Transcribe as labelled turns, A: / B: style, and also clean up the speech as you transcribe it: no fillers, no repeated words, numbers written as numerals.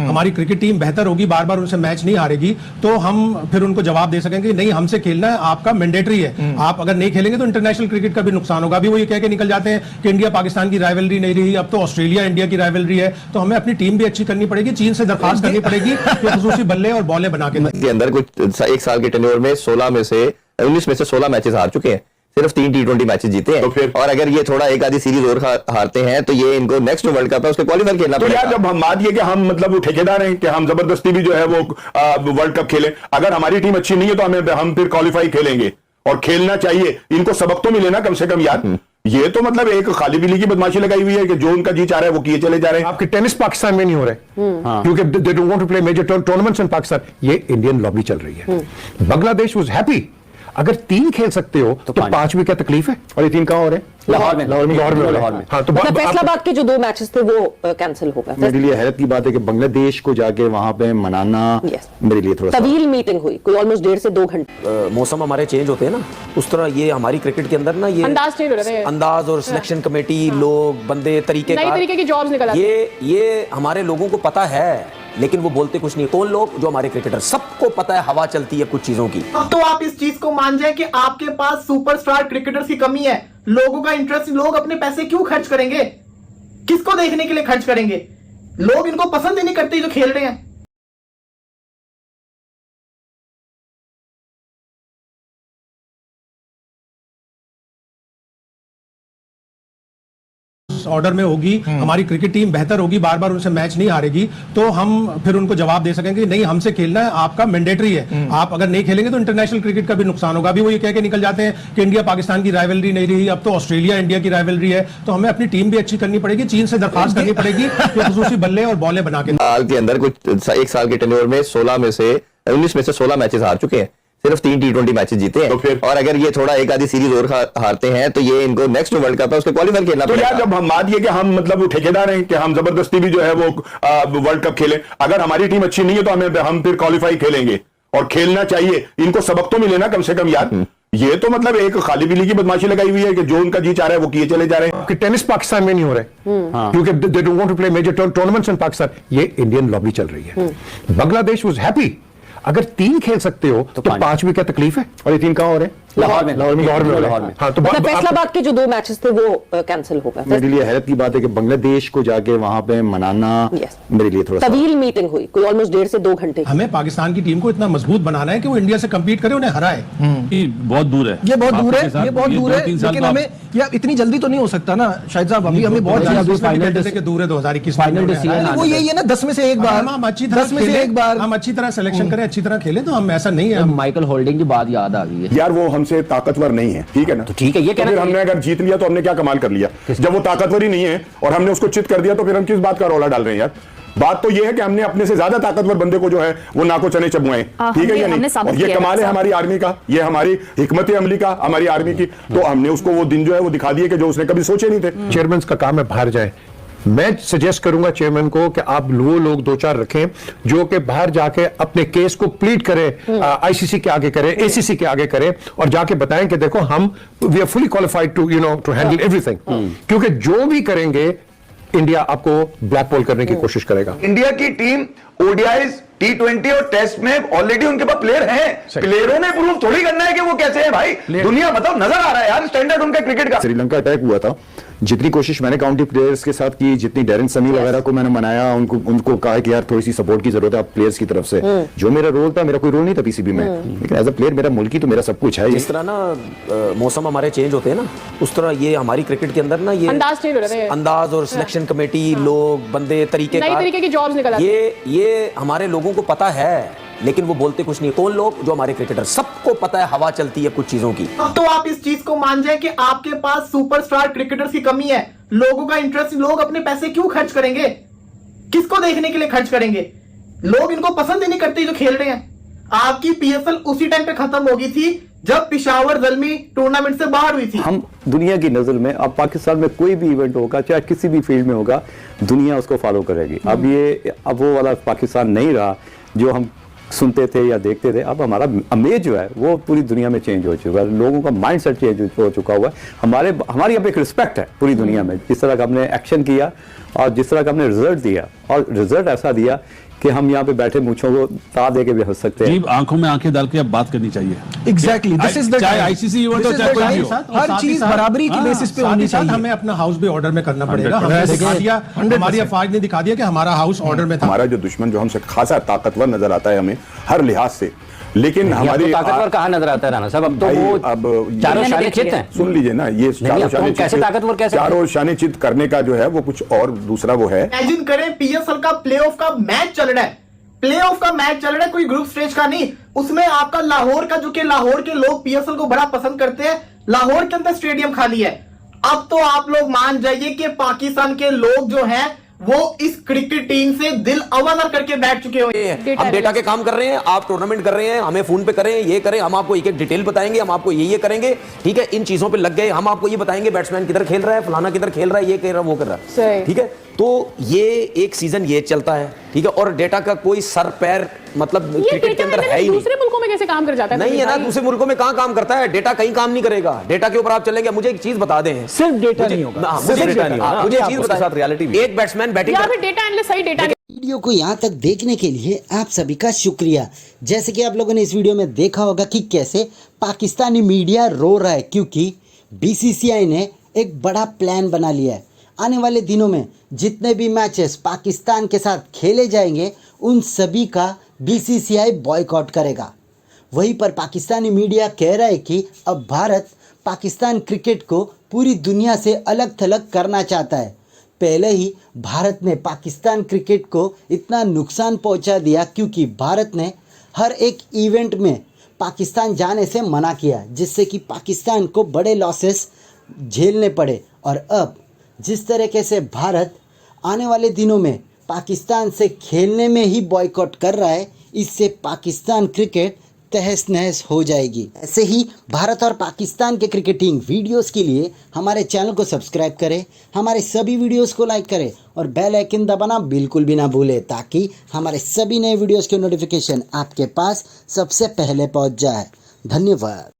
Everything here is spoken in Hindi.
A: हमारी क्रिकेट टीम बेहतर होगी, बार बार उनसे मैच नहीं हारेगी, तो हम फिर उनको जवाब दे सकेंगे नहीं हमसे खेलना है, आपका मैंडेटरी है, आप अगर नहीं खेलेंगे तो इंटरनेशनल क्रिकेट का भी नुकसान होगा। अभी वो ये कह के निकल जाते हैं कि इंडिया पाकिस्तान की राइवलरी नहीं रही, अब तो ऑस्ट्रेलिया इंडिया की राइवलरी है, तो हमें अपनी टीम भी अच्छी करनी पड़ेगी, चीन से दरखास्त करनी पड़ेगी कि खुसूसी बल्ले और बॉले बना के
B: अंदर कुछ एक साल के टेन्योर में 19 में से 16 मैचेस हार चुके हैं, सिर्फ 3 T20 मैचेस जीते हैं। तो फिर और अगर ये थोड़ा एक आधी सीरीज और हारते हैं तो ये इनको नेक्स्ट वर्ल्ड कप है उसके क्वालीफाई खेलना पड़ेगा।
C: यार जब हम बात ये कि हम मतलब ठेकेदार हैं कि हम जबरदस्ती भी जो है वो वर्ल्ड कप खेलें, अगर हमारी टीम अच्छी नहीं है तो हम फिर क्वालिफाई खेलेंगे और खेलना चाहिए। इनको सबक तो मिले ना कम से कम यार। ये तो मतलब एक खाली बिल्ली की बदमाशी लगाई हुई है कि जो उनका जी चाह रहा है वो किए चले जा रहे हैं।
D: आपके टेनिस पाकिस्तान में नहीं हो रहे क्योंकि they don't want to play major tournaments in Pakistan. ये इंडियन लॉबी चल रही है। बांग्लादेश वाज हैप्पी, अगर 3 खेल सकते हो तो 5 में क्या तकलीफ है? और ये 3 कहां हो रहे हैं? लाहौर में। हाँ, तो
E: फैसलाबाद के जो 2 मैचेस थे वो कैंसिल हो गए।
F: मेरे लिए हैरत की बात है कि बांग्लादेश को जाके वहां पे मनाना मेरे लिए थोड़ा
E: तवील मीटिंग हुई, कोई ऑलमोस्ट 1.5 से 2 घंटे।
G: मौसम हमारे चेंज होते हैं ना, उस तरह ये हमारी क्रिकेट के अंदर ना ये अंदाज और सिलेक्शन कमेटी, लोग, बंदे, तरीके
H: की जॉब्स निकल आती हैं।
G: ये हमारे लोगों को पता है लेकिन वो बोलते कुछ नहीं। कौन लोग? जो हमारे क्रिकेटर, सबको पता है हवा चलती है कुछ चीजों की।
I: तो आप इस चीज को मान जाए कि आपके पास सुपरस्टार क्रिकेटर्स की कमी है, लोगों का इंटरेस्ट, लोग अपने पैसे क्यों खर्च करेंगे? किसको देखने के लिए खर्च करेंगे? लोग इनको पसंद ही नहीं करते जो खेल रहे हैं।
A: ऑर्डर में होगी, हमारी क्रिकेट टीम बेहतर होगी, बार बार उनसे मैच नहीं हारेगी, तो हम फिर उनको जवाब दे सकेंगे नहीं हमसे खेलना है, आपका मैंडेटरी है, आप अगर नहीं खेलेंगे तो इंटरनेशनल क्रिकेट का भी नुकसान होगा। अभी वो ये कह के निकल जाते हैं कि इंडिया पाकिस्तान की राइवलरी नहीं रही, अब तो ऑस्ट्रेलिया इंडिया की राइवलरी है, तो हमें अपनी टीम भी अच्छी करनी पड़ेगी, चीन से दरखास्त करनी पड़ेगी कि खुसूसी बल्ले और बॉले बना के।
B: साल के अंदर कुछ एक साल के टेन्योर में 19 में से 16 मैचेस हार चुके हैं, सिर्फ 3 T20 मैचेस जीते हैं। तो फिर और अगर ये थोड़ा एक आधी सीरीज और हारते हैं तो ये इनको नेक्स्ट वर्ल्ड कप है उसके क्वालीफाई खेलना पड़ेगा।
C: तो यार जब हम बात ये कि हम मतलब ठेकेदार हैं कि हम जबरदस्ती भी जो है वो वर्ल्ड कप खेलें, अगर हमारी टीम अच्छी नहीं है तो हम फिर क्वालिफाई खेलेंगे और खेलना चाहिए। इनको सबक तो मिले ना कम से कम यार। ये तो मतलब एक खाली बिल्ली की बदमाशी लगाई हुई है कि जो उनका जी चाह रहा है वो किए चले जा रहे हैं।
D: आपके टेनिस पाकिस्तान में नहीं हो रहे क्योंकि they don't want to play major tournaments in Pakistan. ये इंडियन लॉबी चल रही है। बांग्लादेश वाज हैप्पी, अगर 3 खेल सकते हो तो 5 में क्या तकलीफ है? और ये 3 कहां हो रहे हैं? लाहौर में। हाँ, तो
E: फैसलाबाद के जो 2 मैचेस थे वो कैंसिल हो गए।
F: मेरे लिए हैरत की बात है कि बांग्लादेश को जाके वहां पे मनाना मेरे लिए थोड़ा
E: तवील मीटिंग हुई, कोई ऑलमोस्ट 1.5 से 2 घंटे।
A: हमें पाकिस्तान की टीम को इतना मजबूत बनाना है कि वो इंडिया से कम्पीट करे, उन्हें हराए।
J: बहुत दूर है,
K: ये बहुत दूर है, लेकिन हमें या इतनी जल्दी तो नहीं हो सकता ना शाहिद साहब। अभी हमें बहुत
A: दूर है 2021
K: फाइनल डिसीजन वो यही है ना, 10 में से 1 बार,
A: हम अच्छी तरह हम अच्छी तरह सिलेक्शन करें, अच्छी तरह खेलें, तो हम ऐसा नहीं है।
F: माइकल होल्डिंग की बात याद आ गई है
C: यार, वो हमसे ताकतवर नहीं है, ठीक है ना?
F: तो ठीक है, ये
C: तो फिर हमने अगर जीत लिया तो हमने क्या कमाल कर लिया? जब वो ताकतवर ही नहीं है और हमने उसको चित कर दिया तो फिर हम किस बात का रौला डाल रहे हैं यार? बात तो ये है कि हमने अपने से ज्यादा ताकतवर बंदे को जो है वो नाको चने चबुआए, ठीक है या नहीं? और ये कमाल है हमारी आर्मी का, ये हमारी हिकमत अमली का, हमारी आर्मी की। तो हमने उसको वो दिन जो है वो दिखा दिए कि जो उसने कभी सोचे नहीं थे।
D: चेयरमैन का काम है बाहर जाए। मैं सजेस्ट करूंगा चेयरमैन को कि आप वो लोग 2-4 रखें जो कि बाहर जाके अपने केस को प्लीड करें, आईसीसी के आगे करें, एसीसी के आगे करें और जाके बताएं कि देखो हम we are fully qualified to to handle everything. क्योंकि जो भी करेंगे इंडिया आपको ब्लैकबॉल करने की कोशिश करेगा।
L: इंडिया की टीम ओडीआईज, T20 और टेस्ट में ऑलरेडी उनके पास प्लेयर हैं। प्लेयरों ने प्रूव थोड़ी करना है कि वो कैसे हैं भाई। दुनिया मतलब नजर आ रहा है यार स्टैंडर्ड उनका क्रिकेट का।
F: श्रीलंका अटैक हुआ था, जितनी कोशिश मैंने काउंटी प्लेयर्स के साथ की, जितनी डेरिन समी वगैरह को मैंने मनाया, उनको कहा कि यार थोड़ी सी सपोर्ट की जरूरत है आप प्लेयर्स की तरफ से। जो मेरा रोल था, मेरा कोई रोल नहीं था पीसीबी में, लेकिन एज अ प्लेयर मेरा मुल्की तो मेरा सब कुछ है।
G: जिस तरह ना मौसम हमारे चेंज होते हैं ना, उस तरह ये हमारी क्रिकेट के अंदर ना ये अंदाज और सिलेक्शन कमेटी, लोग, बंदे, तरीके
H: की जॉब्स निकल आती हैं।
G: ये हमारे लोगों को पता है लेकिन वो बोलते कुछ नहीं। कौन लोग? जो हमारे क्रिकेटर, सबको पता है हवा चलती है कुछ चीजों की।
I: तो आप इस चीज को मान जाए कि आपके पास सुपरस्टार क्रिकेटर्स की कमी है, लोगों का इंटरेस्ट, लोग अपने पैसे क्यों खर्च करेंगे? किसको देखने के लिए खर्च करेंगे? लोग इनको पसंद ही नहीं करते जो खेल रहे हैं। आपकी पीएसएल उसी टाइम पे खत्म हो गई थी जब पिशावर ज़ल्मी टूर्नामेंट से बाहर हुई थी।
F: हम दुनिया की नजर में अब पाकिस्तान में कोई भी इवेंट होगा, चाहे किसी भी फील्ड में होगा, दुनिया उसको फॉलो करेगी। अब वो वाला पाकिस्तान नहीं रहा जो हम सुनते थे या देखते थे। अब हमारा इमेज जो है वो पूरी दुनिया में चेंज हो चुका है, लोगों का माइंडसेट चेंज हो चुका हुआ है। हमारी अब एक रिस्पेक्ट है पूरी दुनिया में, जिस तरह का हमने एक्शन किया और जिस तरह का हमने रिजल्ट दिया, और रिजल्ट ऐसा दिया कि हम यहाँ पे बैठे मूंछों को ता दे के भी हंस सकते हैं।
J: आंखों में आंखें डाल के अब बात करनी चाहिए।
K: एग्जैक्टली, दिस इज द
J: चाहे आईसीसी इवेंट हो चाहे कोई भी हो,
K: हर चीज बराबरी की बेसिस पे होनी चाहिए।
A: हमें अपना हाउस भी ऑर्डर में करना पड़ेगा। हमने दिखा दिया, हमारी अफवाज ने दिखा दिया कि हमारा हाउस ऑर्डर में था।
C: हमारा जो दुश्मन जो हमसे खासा ताकतवर नजर आता है हमें हर लिहाज से, लेकिन हमारी
M: ताकतवर कहाँ नजर आता है राणा साहब? अब तो वो चारों शाने चित हैं।
C: सुन लीजिए ना, ये
M: कैसे ताकतवर, कैसे
C: चारों शाने चित करने का जो है वो कुछ और दूसरा वो है।
I: इमेजिन करें पीएसएल का प्लेऑफ का मैच चल रहा है, प्लेऑफ का मैच चल रहा है, कोई ग्रुप स्टेज का नहीं, उसमें आपका लाहौर का, जो कि लाहौर के लोग पीएसएल को बड़ा पसंद करते हैं, लाहौर के अंदर स्टेडियम खाली है। अब तो आप लोग मान जाइए कि पाकिस्तान के लोग जो हैं वो इस क्रिकेट टीम से दिल अवादर करके बैठ चुके हैं।
G: हम डेटा के काम कर रहे हैं, आप टूर्नामेंट कर रहे हैं, हमें फोन पे करें, ये करें, हम आपको एक एक डिटेल बताएंगे, हम आपको ये करेंगे, ठीक है, इन चीजों पे लग गए, हम आपको ये बताएंगे बैट्समैन किधर खेल रहा है, फलाना किधर खेल रहा है, ये कर रहा है, वो कर रहा है, ठीक है। तो ये एक सीजन ये चलता है, ठीक है, और डेटा का कोई सर पैर मतलब क्रिकेट के अंदर है ही नहीं।
H: दूसरे मुल्कों में कैसे काम कर जाता है?
G: नहीं है ना, दूसरे मुल्कों में कहां काम करता है, डेटा कहीं काम नहीं करेगा। डेटा के ऊपर आप चलेंगे, मुझे एक चीज बता दें,
K: सिर्फ डेटा नहीं होगा,
G: मुझे डेटा नहीं होगा, मुझे एक चीज बता, रियलिटी एक बैट्समैन बैटिंग
H: डेटा एनालिस्ट सही डेटा।
N: वीडियो को यहाँ तक देखने के लिए आप सभी का शुक्रिया। जैसे कि आप लोगों ने इस वीडियो में देखा होगा कि कैसे पाकिस्तानी मीडिया रो रहा है, क्योंकि बीसीसीआई ने एक बड़ा प्लान बना लिया है। आने वाले दिनों में जितने भी मैचेस पाकिस्तान के साथ खेले जाएंगे उन सभी का बीसीसीआई बॉयकॉट करेगा। वहीं पर पाकिस्तानी मीडिया कह रहा है कि अब भारत पाकिस्तान क्रिकेट को पूरी दुनिया से अलग थलग करना चाहता है। पहले ही भारत ने पाकिस्तान क्रिकेट को इतना नुकसान पहुंचा दिया क्योंकि भारत ने हर एक इवेंट में पाकिस्तान जाने से मना किया, जिससे कि पाकिस्तान को बड़े लॉसेस झेलने पड़े। और अब जिस तरीके से भारत आने वाले दिनों में पाकिस्तान से खेलने में ही बॉयकॉट कर रहा है, इससे पाकिस्तान क्रिकेट तहस नहस हो जाएगी। ऐसे ही भारत और पाकिस्तान के क्रिकेटिंग वीडियोस के लिए हमारे चैनल को सब्सक्राइब करें, हमारे सभी वीडियोस को लाइक करें और बेल आइकन दबाना बिल्कुल भी ना भूलें, ताकि हमारे सभी नए वीडियोस के नोटिफिकेशन आपके पास सबसे पहले पहुंच जाए। धन्यवाद।